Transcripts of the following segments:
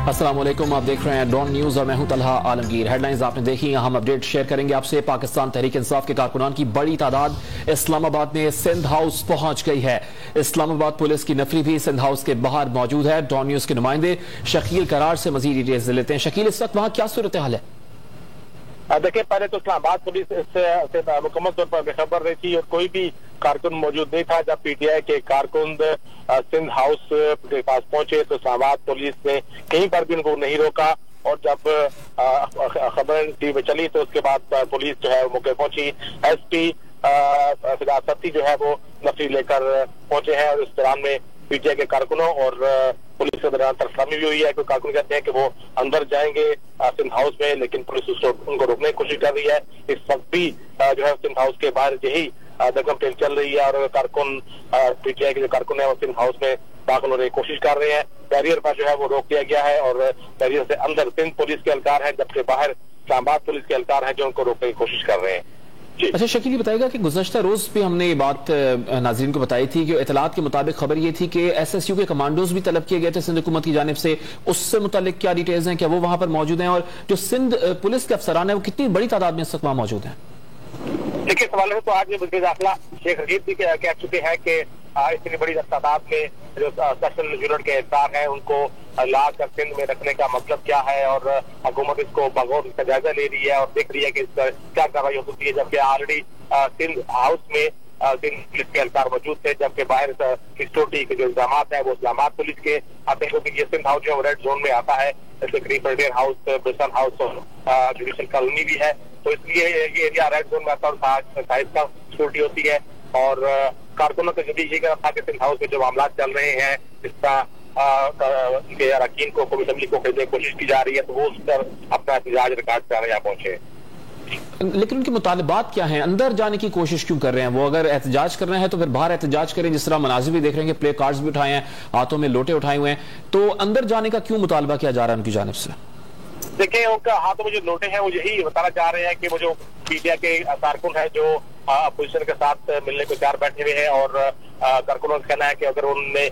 अस्सलाम वालेकुम, आप देख रहे हैं डॉन न्यूज और मैं हूं तलहा आलमगीर। हेडलाइंस आपने देखी, हम अपडेट शेयर करेंगे आपसे। पाकिस्तान तहरीक इंसाफ के कारकुनान की बड़ी तादाद इस्लामाबाद में सिंध हाउस पहुंच गई है। इस्लामाबाद पुलिस की नफरी भी सिंध हाउस के बाहर मौजूद है। डॉन न्यूज के नुमाइंदे शकील करार से मजीद डिटेल्स लेते हैं। शकील, इस वक्त वहां क्या सूरत हाल है? देखिए, पहले तो इस्लामाबाद पुलिस इससे मुकम्मल तौर पर बेखबर रही थी और कोई भी कारकुन मौजूद नहीं था। जब पीटीआई के कारकुन सिंध हाउस के पास पहुंचे तो इस्लामाबाद पुलिस ने कहीं पर भी उनको नहीं रोका और जब खबर टीवी में चली तो उसके बाद पुलिस जो है मौके पहुंची। एसपी फिदा सत्ती जो है वो नफरी लेकर पहुंचे हैं और इस दौरान में पीटीआई के कारकुनों और पुलिस के दौरान तरफदारी भी हुई है। कोई कारकुन कहते हैं कि वो अंदर जाएंगे सिंध हाउस में, लेकिन पुलिस उनको रोकने की कोशिश कर रही है। इस वक्त भी जो है सिंध हाउस के बाहर यही दगम तेल चल रही है और कारकुन पीटीआई के जो कारकुन है वो सिंध हाउस में दाखिल होने की कोशिश कर रहे हैं। बैरियर पर जो है वो रोक दिया गया है और बैरियर से अंदर सिंध पुलिस के एहलकार है, जबकि बाहर इस्लामाबाद पुलिस के एहलकार है जो उनको रोकने की कोशिश कर रहे हैं। अच्छा शकील, ये बताएगा कि गुज़श्ता रोज भी हमने ये बात नाज़रीन को बताई थी कि इतलात के मुताबिक खबर ये थी कि एसएसयू के कमांडोज भी तलब किए गए थे सिंध हुकूमत की जानिब से। उससे मुतालिक क्या डिटेल्स हैं? क्या वो वहां पर मौजूद हैं? और जो सिंध पुलिस के अफसरान है वो कितनी बड़ी तादाद में इस वक्त वहां मौजूद हैं? देखिए, सवाल है तो आज वज़ीर दाखिला शेख रशीद भी कह चुके हैं कि इतनी बड़ी तादाद में जो स्पेशल यूनिट के एहलकार हैं उनको ला कर सिंध में रखने का मतलब क्या है और हुकूमत इसको बगौर इसका जायजा ले रही है और देख रही है कि इसका क्या कार्रवाई हो सकती है। जबकि ऑलरेडी सिंध हाउस में सिंध पुलिस के एहलकार मौजूद थे, जबकि बाहर सिक्योरिटी के जो इंतजाम है वो इस्लामाबाद पुलिस के आते हैं, क्योंकि ये सिंध हाउस जो रेड जोन में आता है। जैसे करीब फ्रंटियर हाउस, ब्रिस्टल हाउस और जुडिशल कॉलोनी भी है, तो इसलिए ये एरिया रेड जोन में आता है और साइड का सिक्योरिटी होती है। और कारकुनों का जल्दी ये कहा था कि सिंध हाउस में जो मामला चल रहे हैं इसका उनके अरकान को कौमी असम्बली को खरीदने की कोशिश की जा रही है, तो वो उस पर अपना एहतजाज रिकॉर्ड कराने यहाँ पहुंचे। लेकिन उनके मुतालबात क्या हैं? अंदर जाने की कोशिश क्यों कर रहे हैं वो? अगर एहतजाज करना है तो फिर बाहर एहतजाज करें, जिस तरह मनाजिर भी देख रहे हैं कि प्ले कार्ड्स भी उठाए हैं, हाथों में लोटे उठाए हुए हैं, तो अंदर जाने का क्यों मुतालबा किया जा रहा है उनकी जानिब से? देखिए, उनका हाथों में जो लोटे हैं वो यही बताना चाह रहे हैं कि वो जो पीटीआई के कारकुन है जो अपोजिशन के साथ मिलने को तैयार बैठे हुए हैं और कारकुनों का कहना है कि अगर उनने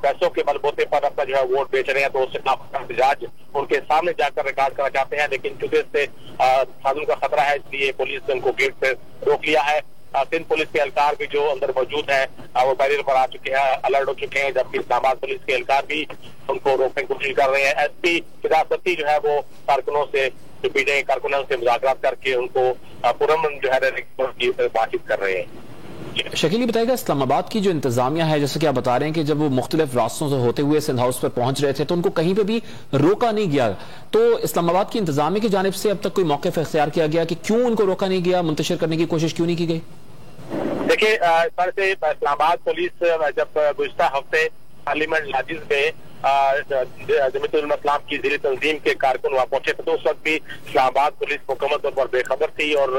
पैसों के बलबूते पर अपना जो है वोट बेच रहे हैं तो उससे एहतजाज उनके सामने जाकर रिकॉर्ड करना चाहते हैं, लेकिन चूंकि इससे साधन का खतरा है इसलिए पुलिस ने उनको गेट पे रोक लिया है। सिंध पुलिस के एहलकार भी जो अंदर मौजूद है वो बैरियर पर आ चुके हैं, अलर्ट हो चुके हैं, जबकि इस्लामाबाद पुलिस के एहलकार भी उनको रोकने की कोशिश कर रहे हैं। एसपी फिदा सत्ती जो है वो कारकुनों से, जो पीटीआई कारकुनों से मुज़ाकरात करके उनको पुरअमन जो है बातचीत कर रहे हैं। शकील, बताएगा इस्लामाबाद की जो इंतजामिया है, जैसे कि आप बता रहे हैं कि जब वो मुख्तलिफ रास्तों से होते हुए सिंध हाउस पर पहुंच रहे थे तो उनको कहीं पे भी रोका नहीं गया, तो इस्लामाबाद की इंतजामिया की जानिब से अब तक कोई मौक़िफ़ इख्तियार किया गया कि क्यों उनको रोका नहीं गया, मुंतशिर करने की कोशिश क्यों नहीं की गई? देखिए, इस तरह से इस्लामाबाद पुलिस जब गुज़श्ता हफ्ते पार्लियामेंट लाजिज में जमीयतुल इस्लाम की ज़िले तंजीम के कारकुन वहाँ पहुंचे थे, तो उस वक्त भी इस्लामाबाद पुलिस मुकम्मल तौर पर बेखबर थी और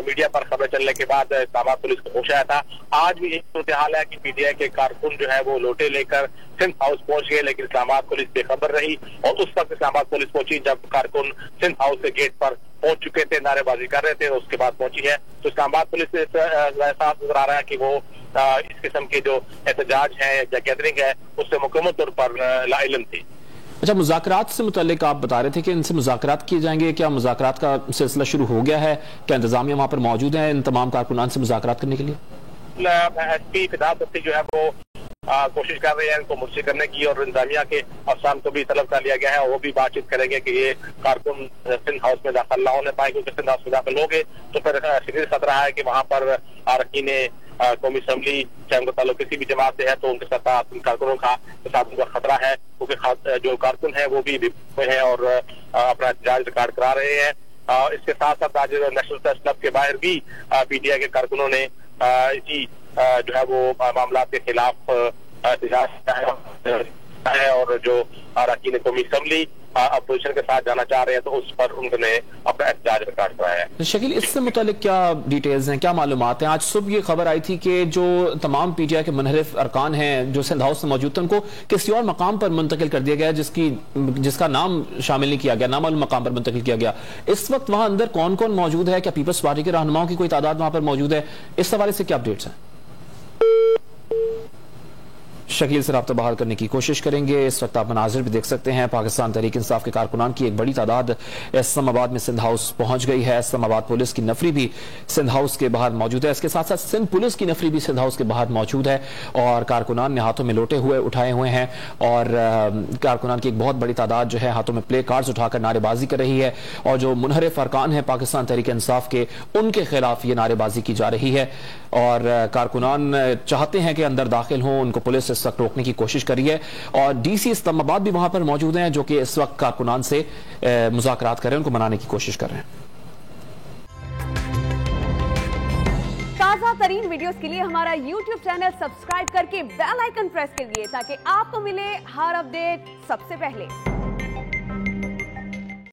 मीडिया पर खबर चलने के बाद इस्लामाबाद पुलिस को होश आया था। आज भी यही सूरत हाल है कि पीटीआई के कारकुन जो है वो लोटे लेकर सिंध हाउस पहुंच गए, लेकिन इस्लामाबाद पुलिस बेखबर रही और उस वक्त इस्लामाबाद पुलिस पहुंची जब कारकुन सिंध हाउस के गेट पर पहुंच चुके थे, नारेबाजी कर रहे थे, उसके बाद पहुंची है। तो इस्लामाबाद पुलिस ऐसा नजर आ रहा है कि वो इस किस्म के जो एहतजाज है या गैदरिंग है उससे मुकम्मल तौर पर लाइलम थी। अच्छा, मुज़ाकरात से मुतालिक आप बता रहे थे कि इनसे मुज़ाकरात किए जाएंगे, क्या मुज़ाकरात का सिलसिला शुरू हो गया है? क्या इंतजामिया वहां पर मौजूद है इन तमाम कारकुनान से मुज़ाकरात करने के लिए? एसपी फिदा सत्ती जो है वो कोशिश कर रहे हैं इनको मुर्शी करने की और इंतजामिया के अफसरान को भी तलब कर लिया गया है और वो भी बातचीत करेंगे कि ये कारकुन सिंध हाउस में दाखिल ना होने पाए, क्योंकि सिंध हाउस में दाखिल हो गए तो फिर शदीद खतरा है कि वहाँ पर अरकान कौमी असम्बली चाहे उनका ताल्लुक किसी भी जमात से है तो उनके साथ कारकुनों का साथ उनका खतरा है, क्योंकि जो कारकुन है वो भी है और अपना एहतजाज रिकॉर्ड करा रहे हैं। इसके साथ साथ आज नेशनल प्रेस क्लब के बाहर भी पीटीआई के कारकुनों ने इसी जो है वो मामला के खिलाफ एहतजाज है और जो अरकान कौमी असम्बली अपोजिशन के साथ जाना चाह रहे हैं तो उस पर उन्होंने अपना एहतजाज रिकॉर्ड कराया है। शकील, इससे मुतालिक क्या डिटेल्स हैं, क्या मालूमात हैं? आज सुबह ये खबर आई थी कि जो तमाम पीटीआई के मुनहरिफ अरकान हैं जो सिंध हाउस में मौजूद थे उनको किसी और मकाम पर मुंतकिल कर दिया गया जिसका नाम शामिल नहीं किया गया, नामालूम मकाम पर मुंतकिल किया गया। इस वक्त वहां अंदर कौन कौन मौजूद है? क्या पीपल्स पार्टी के रहनुमाओं की कोई तादाद वहां पर मौजूद है? इस हवाले से क्या अपडेट्स हैं? शकील से राब्ता बहाल करने की कोशिश करेंगे। इस वक्त आप मनाजिर भी देख सकते हैं, पाकिस्तान तहरीक इंसाफ के कारकुनान की एक बड़ी तादाद इस्लामाबाद में सिंध हाउस पहुंच गई है। इस्लामाबाद पुलिस की नफरी भी सिंध हाउस के बाहर मौजूद है। इसके साथ साथ सिंध पुलिस की नफरी भी सिंध हाउस के बाहर मौजूद है और कारकुनान ने हाथों में लोटे हुए उठाए हुए हैं और कारकुनान की एक बहुत बड़ी तादाद जो है हाथों में प्ले कार्ड्स उठाकर नारेबाजी कर रही है और जो मुनहरिफ अरकान है पाकिस्तान तहरीक इंसाफ के, उनके खिलाफ ये नारेबाजी की जा रही है और कारकुनान चाहते हैं कि अंदर दाखिल हों। उनको पुलिस इस वक्त रोकने की कोशिश करी है और डीसी इस्लामाबाद भी वहां पर मौजूद हैं, जो कि इस वक्त कारकुनान से मुज़ाकरात कर रहे हैं, उनको मनाने की कोशिश कर रहे हैं। ताज़ा तरीन वीडियोस के लिए हमारा YouTube चैनल सब्सक्राइब करके बेल आइकन प्रेस करिए ताकि आपको मिले हर अपडेट सबसे पहले।